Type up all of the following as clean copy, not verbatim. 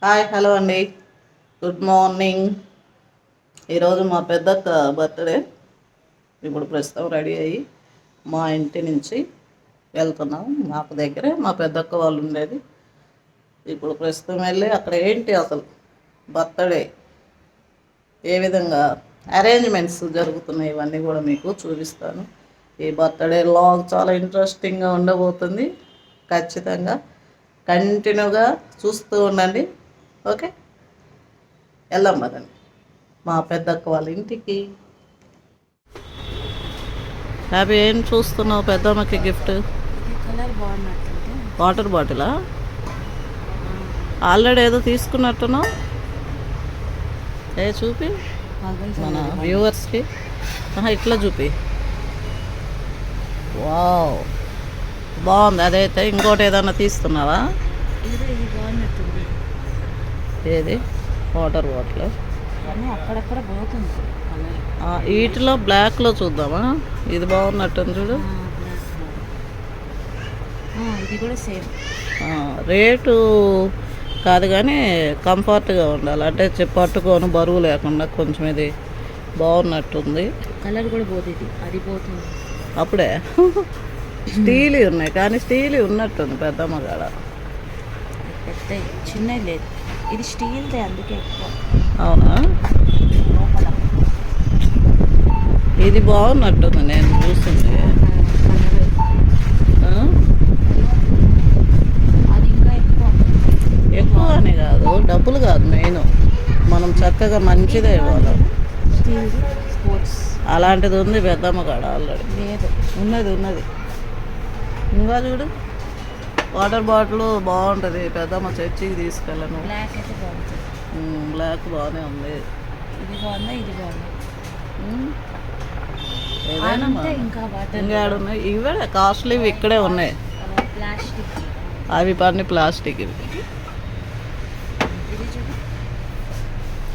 Hi hello అండి, good morning. ఈరోజు మా పెద్దక్క బర్త్డే. ఇప్పుడు ప్రస్తుతం రెడీ అయ్యి మా ఇంటి నుంచి వెళ్తున్నాం. మాకు దగ్గరే మా పెద్దక్క వాళ్ళు ఉండేది. ఇప్పుడు ప్రస్తుతం వెళ్ళి అక్కడ ఏంటి అసలు బర్త్డే ఏ విధంగా అరేంజ్మెంట్స్ జరుగుతున్నాయి ఇవన్నీ కూడా మీకు చూపిస్తాను. ఈ బర్త్డే లాగ్ చాలా ఇంట్రెస్టింగ్గా ఉండబోతుంది. ఖచ్చితంగా కంటిన్యూగా చూస్తూ ఉండండి. ఓకే, వెళ్దాం మదండి మా పెద్దక్క వాళ్ళ ఇంటికి. హ్యాపీ ఏం చూస్తున్నావు పెద్దమ్మకి గిఫ్ట్? వాటర్ బాటిలా? ఆల్రెడీ ఏదో తీసుకున్నట్టున్నావు. చూపి మన వ్యూవర్స్కి. ఇట్లా చూపి. వావ్, బాగుంది. అదైతే ఇంకోటి ఏదన్నా తీస్తున్నావా? ఏది? Water bottle. అక్కడక్కడ పోతుంది. వీటిలో బ్లాక్లో చూద్దామా? ఇది బాగున్నట్టుంది చూడు. ఇది కూడా సేమ్ రేటు కాదు కానీ కంఫర్ట్గా ఉండాలి. అంటే పట్టుకొని బరువు లేకుండా కొంచెం ఇది బాగున్నట్టుంది. కలర్ కూడా పోతుంది. అది పోతుంది అప్పుడే. స్టీల్ ఉన్నాయి కానీ స్టీల్ ఉన్నట్టుంది పెద్దమ్మ కాడ. పెద్ద చిన్నది లేదు, ఇది స్టీల్దే అందుకే ఎక్కువ. అవునా? లోపల ఇది బాగున్నట్టుంది నేను చూస్తుంది. అది ఇంకా ఎక్కువ. ఎక్కువనే కాదు, డబ్బులు కాదు మెయిన్. మనం చక్కగా మంచిదే ఇవ్వాలి. స్టీల్ స్పోర్ట్స్ అలాంటిది ఉంది పెద్దమ్మ కాడ ఆల్రెడీ. లేదు, ఉన్నది. ఇంకా చూడు, వాటర్ బాటిల్ బాగుంటుంది. పెద్దమ్మ చర్చికి తీసుకెళ్ళను. బ్లాక్ అయితే బాగుంటుంది. బ్లాక్ బాగానే ఉంది. ఇది బాగుందా? ఇది బాగుందా? ఏదైనా ఇంకా ఇంకా ఉన్నాయి. ఇవే కాస్ట్లీ ఇక్కడే ఉన్నాయి. ప్లాస్టిక్ అవి పని ప్లాస్టిక్. ఇవి ఇది చూడు,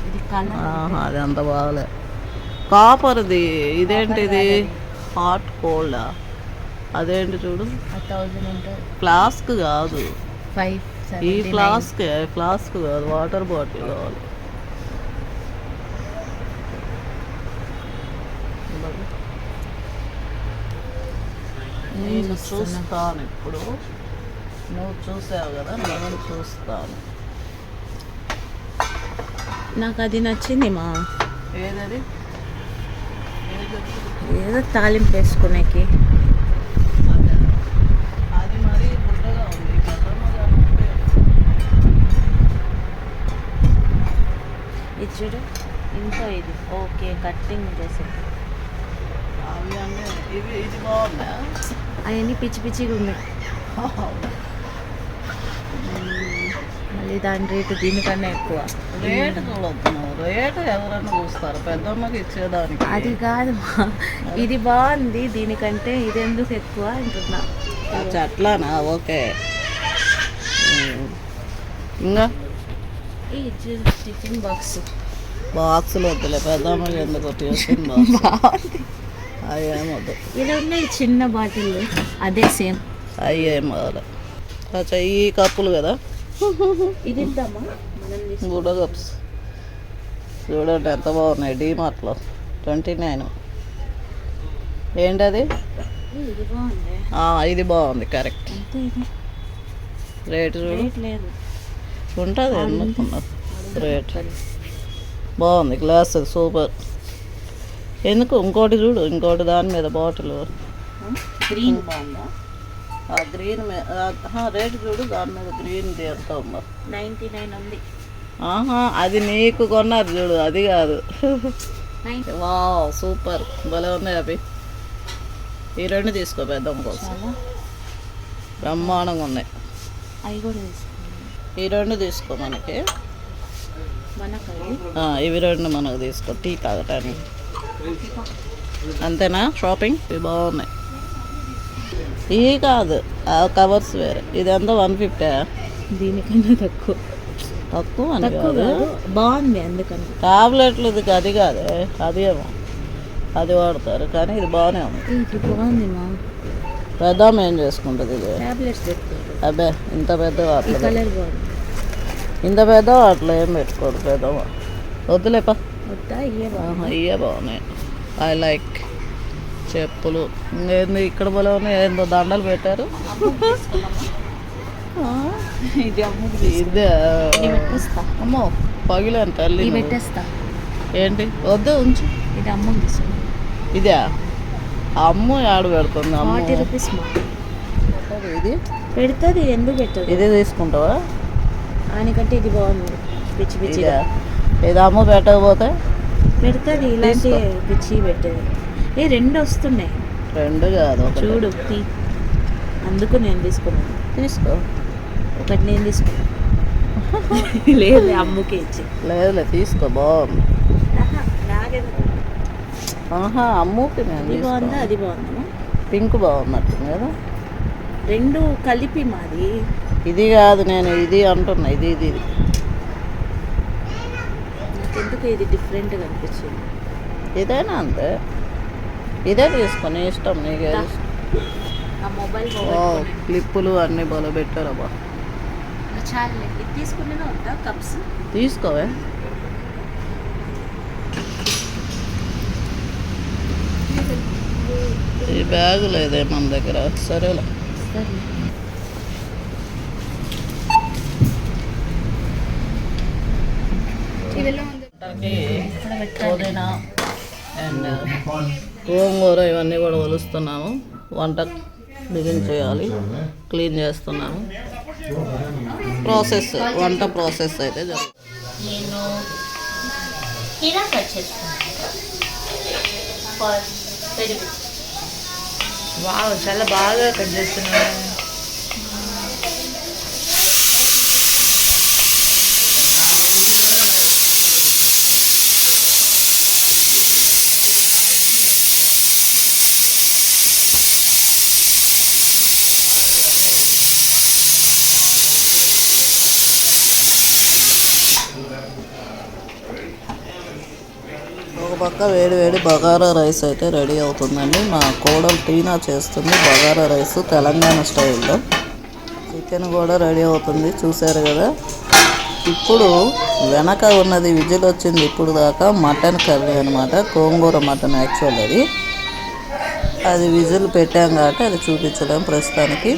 ఇది కలర్. అది అంత బాగలే. కాపర్ది. ఇదేంటిది? హాట్ కోల్డా? అదేంటి చూడు, 1000 ఉంటుంది. ఫ్లాస్క్ కాదు. 5 ఈ ఫ్లాస్క్ కాదు, వాటర్ బాటిల్ కావాలి. నేను చూస్తాను ఇప్పుడు. నువ్వు చూసావు కదా, నేను చూస్తాను. నాకు అది నచ్చింది మా. ఏదది? ఏదో తాలింపు వేసుకునేకి. అది మరి బుడ్డగా ఉంది. ఇది చూడు, ఇంకా ఇది ఓకే. కట్టింగ్ చేసేది అవి అంటే ఇది బాగుందా? అవన్నీ పిచ్చి పిచ్చిగా ఉన్నాయి. మళ్ళీ దాని రేటు దీనికన్నా ఎక్కువ. రేటు చూడొద్దు. రేటు ఎవరైనా చూస్తారు, పెద్దమ్మకి ఇచ్చేదానికి. అది కాదు, ఇది బాగుంది దీనికంటే, ఇది ఎందుకు ఎక్కువ అంటున్నా. అట్లానా? ఓకే. ఇంకా ఈ టిఫిన్ బాక్సులు వద్దులే, పెద్దమ్మకి ఎందుకు టిఫిన్ బాక్స్? అయ్యేమొద్దు. ఇలా ఉన్నాయి చిన్న బాటిల్, అదే సేమ్. అయ్యేమోదు. అచ్చా, ఈ కప్పులు కదా. ఇది ఇద్దామా? గుడ కప్స్ చూడండి ఎంత బాగున్నాయి. డీమార్ట్లో 29. ఏంటది? ఇది బాగుంది. ఇది బాగుంది, కరెక్ట్. రేటు చూడు. లేదు, ఉంటుంది ఎందుకున్నది రేట్. బాగుంది గ్లాస్, సూపర్. ఎందుకు ఇంకోటి చూడు, ఇంకోటి దాని మీద బాటిల్ గ్రీన్ బాగుందా? గ్రీన్ రేటు చూడు, దాని మీద గ్రీన్ది ఎంత ఉందో. 99 ఉంది. అది నీకు కొన్నారు చూడు, అది కాదు. వావ్, సూపర్, భలే ఉన్నాయి అవి. ఈ రెండు తీసుకో పెద్దమ్మ కోసం, బ్రహ్మాండంగా ఉన్నాయి. అవి కూడా తీసుకో. ఈ రెండు తీసుకో మనకి. ఇవి రెండు మనకు తీసుకో, టీ తాగటానికి. అంతేనా షాపింగ్? ఇవి బాగున్నాయి. ఇవి కాదు, కవర్స్ వేరే. ఇది ఎంత? 150. దీనికన్నా తక్కువ అని కాదు, బాగుంది అందుకని. టాబ్లెట్లు ఇది అది కాదే, అది ఏమో అది వాడతారు కానీ ఇది బాగానే ఉంది. ఇది బాగుంది మా. పెద్దమ్మ ఏం చేసుకుంటుంది ఇది? టాబ్లెట్స్ పెట్టుకుంటుంది. అబ్బే ఇంత పెద్ద కలర్ బాగుంది. ఇంత పెద్ద అట్లా ఏం పెట్టుకోడు పెద్దవా వద్దులేపా వద్దా ఇయ్యే ఇవే బాగున్నాయి. ఐ లైక్ చెప్పులు ఏంది ఇక్కడ పోలే ఉన్నాయి, ఏందో దండలు పెట్టారు. ఇది అమ్ముకు ఇదే పెట్టేస్తా. అమ్మో పగిలాను తల్లి ఇది నువ్వు. పెట్టేస్తా. ఏంటి వద్దు ఉంచు. ఇది అమ్మకు తీసుకో. ఇదే అమ్ము ఆడు పెడుతుంది. 40 రూపీస్ మా ఇది పెడుతుంది. ఎందుకు పెట్టదు? ఇదే తీసుకుంటావా? ఆయనకంటే ఇది బాగుంది. పిచ్చి పిచ్చి ఇదే ఇది అమ్ము పెట్టకపోతే పెడుతుంది. ఇలాంటి పిచ్చి పెట్టేది. ఏ 2 వస్తున్నాయి. 2 కాదు ఒకటి. చూడు అందుకు నేను తీసుకున్నాను. తీసుకో. ఒకటి నేను తీసుకున్నాను. లేదు అమ్ముకే ఇచ్చి. లేదులే తీసుకో బాగుంది. నాగేందుకు? ఆహా అమ్ముకి నేను అది బాగుందా తీసుకోను. అది బాగుందా? పింక్ బాగున్నట్టుంది కదా. 2 కలిపి మాది. ఇది కాదు నేను ఇది అంటున్నా. ఇది ఇది ఇది నాకెందుకు ఇది డిఫరెంట్గా అనిపించింది. ఇదేనా అంతే. ఇదే తీసుకొని ఇష్టం నీకే ఇష్టం. ఆ మొబైల్ క్లిప్పులు అన్నీ బల పెట్టారబ్బా. చాలే ఇది తీసుకునేనా ఉందా కప్స్? తీసుకోవే. ఈ బ్యాగ్ లేదే మన దగ్గర. సరేలే. సరే. పుదీనా అండ్ గోంగూర ఇవన్నీ కూడా ఒలుస్తున్నాము. వంట బిగిన్ చేయాలి. క్లీన్ చేస్తున్నాము. వంట ప్రాసెస్ అయితే జరుగుతుంది. నేను హీరా కట్ చేస్తాను. వావ్ చాలా బాగా కట్ చేస్తున్నాను. ఒక పక్క వేడి వేడి బగారా రైస్ అయితే రెడీ అవుతుందండి. మా కోడలు టీనా చేస్తుంది బగారా రైస్ తెలంగాణ స్టైల్లో. చికెన్ కూడా రెడీ అవుతుంది చూసారు కదా. ఇప్పుడు వెనక ఉన్నది విజిల్ వచ్చింది ఇప్పుడు దాకా మటన్ కర్రీ అనమాట. గోంగూర మటన్ యాక్చువల్ అది విజిల్ పెట్టాం కాబట్టి అది చూపించలేం ప్రస్తుతానికి.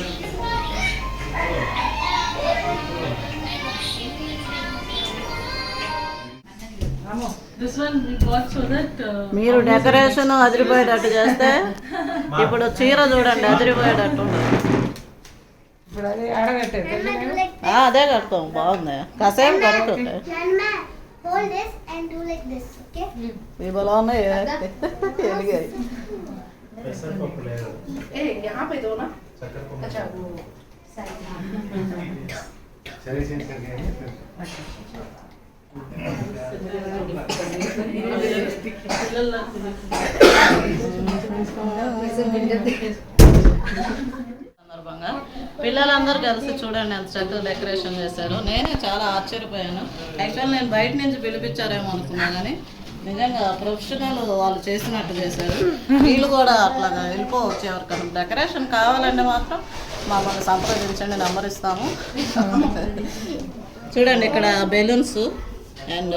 మీరు డెకరేషన్ అదిరిపోయేటట్టు చేస్తే ఇప్పుడు చీర చూడండి అదిరిపోయేటట్టు. అదే కడతాం బాగుంది. కాసేపు కడుతుంది ఈ బలం ఉన్నాయి ఎలిగాయి. సందర్భంగా పిల్లలందరూ కలిసి చూడండి ఎంత చక్కగా డెకరేషన్ చేశారు. నేనే చాలా ఆశ్చర్యపోయాను. యాక్చువల్ నేను బయట నుంచి పిలిపించారేమో అనుకున్నా కానీ నిజంగా ప్రొఫెషనల్ వాళ్ళు చేసినట్టు చేశారు. వీళ్ళు కూడా అట్లాగా వెళ్ళిపోవచ్చు. ఎవరికైనా డెకరేషన్ కావాలంటే మాత్రం మమ్మల్ని సంప్రదించండి, నెంబర్ ఇస్తాము. చూడండి ఇక్కడ బెలూన్స్ అండ్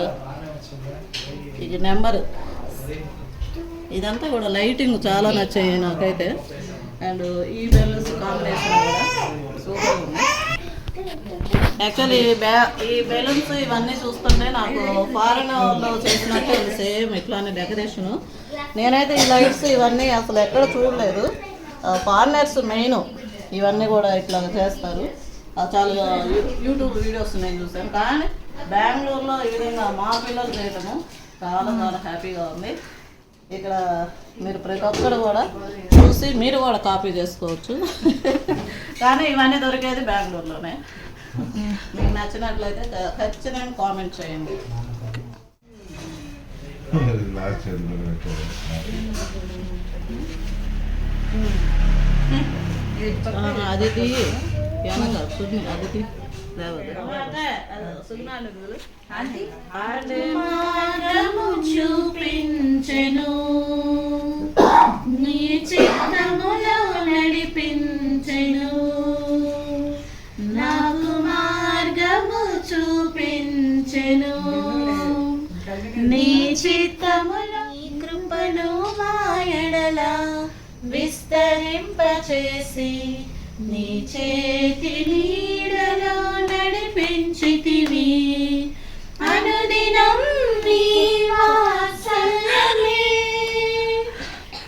ఇది నెంబర్. ఇదంతా కూడా లైటింగ్ చాలా నచ్చాయి నాకైతే. అండ్ ఈ బెలూన్స్ కాంబినేషన్ కూడా సూపర్ ఉంది. యాక్చువల్లీ ఈ బెలూన్స్ ఇవన్నీ చూస్తుంటే నాకు ఫారెన్లో చేసినట్టే ఉంది సేమ్ ఇట్లానే డెకరేషను. నేనైతే ఈ లైట్స్ ఇవన్నీ అసలు ఎక్కడ చూడలేదు. ఫారినర్స్ మెయిన్ ఇవన్నీ కూడా ఇట్లా చేస్తారు. చాలా యూట్యూబ్ వీడియోస్ నేను చూసాను. కానీ బెంగళూరులో ఈ విధంగా మా పిల్లలు చేయటము చాలా చాలా హ్యాపీగా ఉంది. ఇక్కడ మీరు ప్రతి ఒక్కరు కూడా చూసి మీరు కూడా కాపీ చేసుకోవచ్చు. కానీ ఇవన్నీ దొరికేది బెంగళూరులోనే. మీకు నచ్చినట్లయితే ఖచ్చితంగా కామెంట్ చేయండి. అదితి అదితి చూపించెను నీ చిత్తములో నడిపించెను నాకు మార్గము చూపి నడిపించెను నీ చిత్తములో నీ కృపను మా ఎడల విస్తరింపచేసి నీ చేతి నీడలో నడిపించితివి అనుదినం నీ వాత్సల్యమే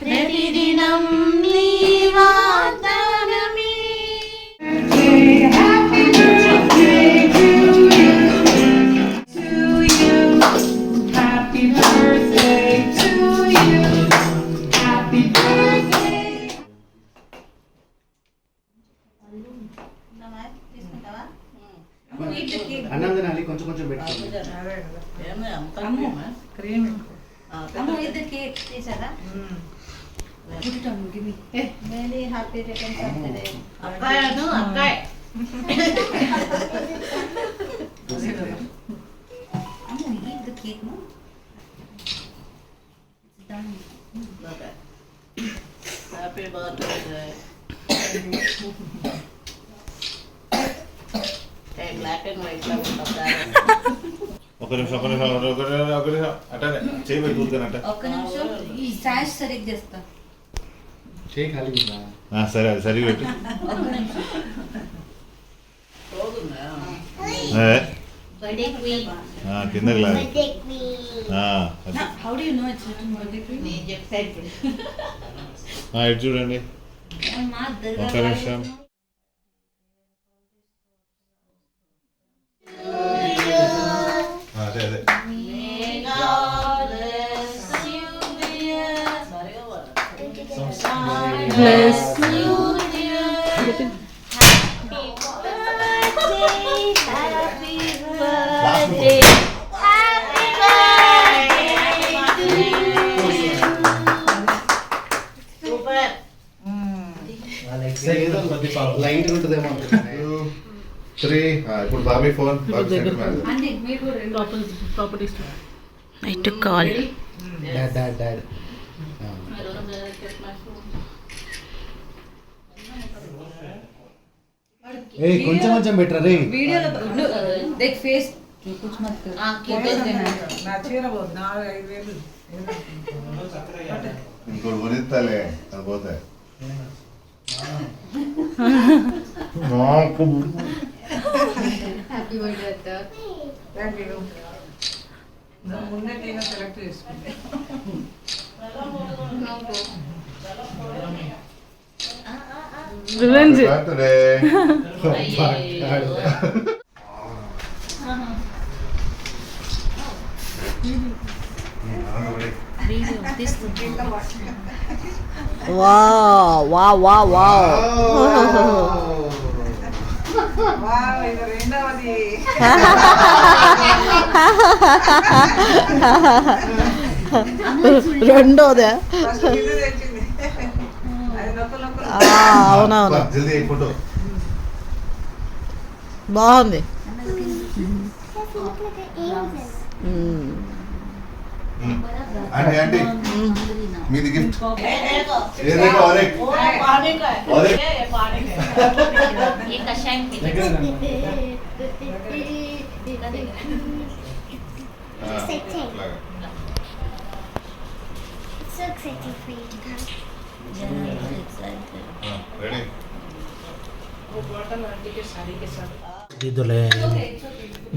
ప్రతిదినం నీ వాగ్దానమే. అన్నం తినాలి, కొంచెం కొంచెం పెట్టుకోండి. Very happy returns of the day. Happy birthday. Black and white లో ఉంటుంది. ఒక నిమిషం అట్టానే చేయి పెట్టి ఊరుకున్నట్ట. ఒక్క నిమిషం ఈ సాష్ సరిగ్గా చేస్తా. చేయి ఖాళీ ఉందా? సరే అది సరిగ్గా పెట్టు. ఒక్క నిమిషం. Birthday queen. కిందకి లాగా. How do you know it's written birthday queen? నేను చెప్తా ఇప్పుడు. ఇటు చూడండి. ఒక్క నిమిషం. అదే అదే Bless you, dear. Happy birthday. Happy birthday to you. Super. Light ఉంటుందేమో అనుకుంటున్నాను. 2, 3. ఇప్పుడు Bobby phone Bobby centre man. అంటే మీరు కూడా రెండు properties. I took call. Dad ఏ కొంచెం కొంచెం బెటర్ రే. వీడియోలో దేఖ్ ఫేస్ कुछ मत कर फोटोज देना నా చీర పోదు 4-5 ఇంకోటి కొనిస్తాలే అది పోతే హ్యాపీ బర్త్డే అత్త. Thank you. ముందటైనా సెలెక్ట్ చేసుకుంటే రివెంజ్ బర్త్డే వీడియో తీస్తుంది. Wow wow wow wow. Wow ఇది రెండవది. రెండోదే. ఫస్ట్ ఇది తెచ్చింది. అది నొక్కలు నొక్కలు. అవునవును జల్దీ ఫోటో బాగుంది. అంటే అంటే మీది గిఫ్ట్ ఏదేదో ఒరే ఒరే ये कशाय में So excited for you to come. Ready ఇదిలే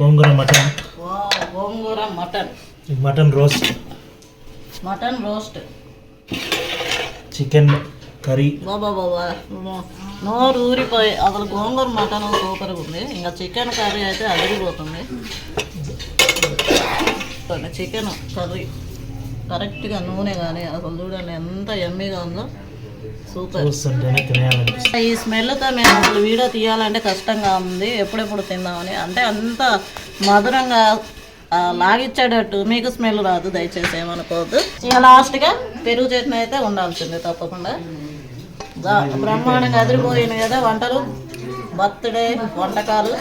గోంగూర మటన్ గోంగూర mutton, mutton roast, mutton roast, chicken curry. బాబా బాబా నోరు ఊరిపోయి అసలు గోంగూర మటన్ సూపర్గా ఉంది. ఇంకా చికెన్ కర్రీ అయితే అదిరిపోతుంది. చికెన్ కర్రీ కరెక్ట్గా నూనె కానీ అసలు చూడండి ఎంత ఎమ్మీగా ఉందో. సూపర్. చూస్తుంటేనే తినేయాలనిపిస్తుంది. ఈ స్మెల్తో మేము అసలు వీడియో తీయాలంటే కష్టంగా ఉంది. ఎప్పుడెప్పుడు తిందామని అంటే అంత మధురంగా లాగిచ్చేటట్టు. మీకు స్మెల్ రాదు దయచేసి ఏమనుకోవద్దు. ఇక లాస్ట్గా పెరుగు చట్నీ అయితే ఉండాల్సిందే తప్పకుండా. బ్రహ్మాండంగా అదిరిపోయినాయి కదా వంటలు, బర్త్డే వంటకాలు.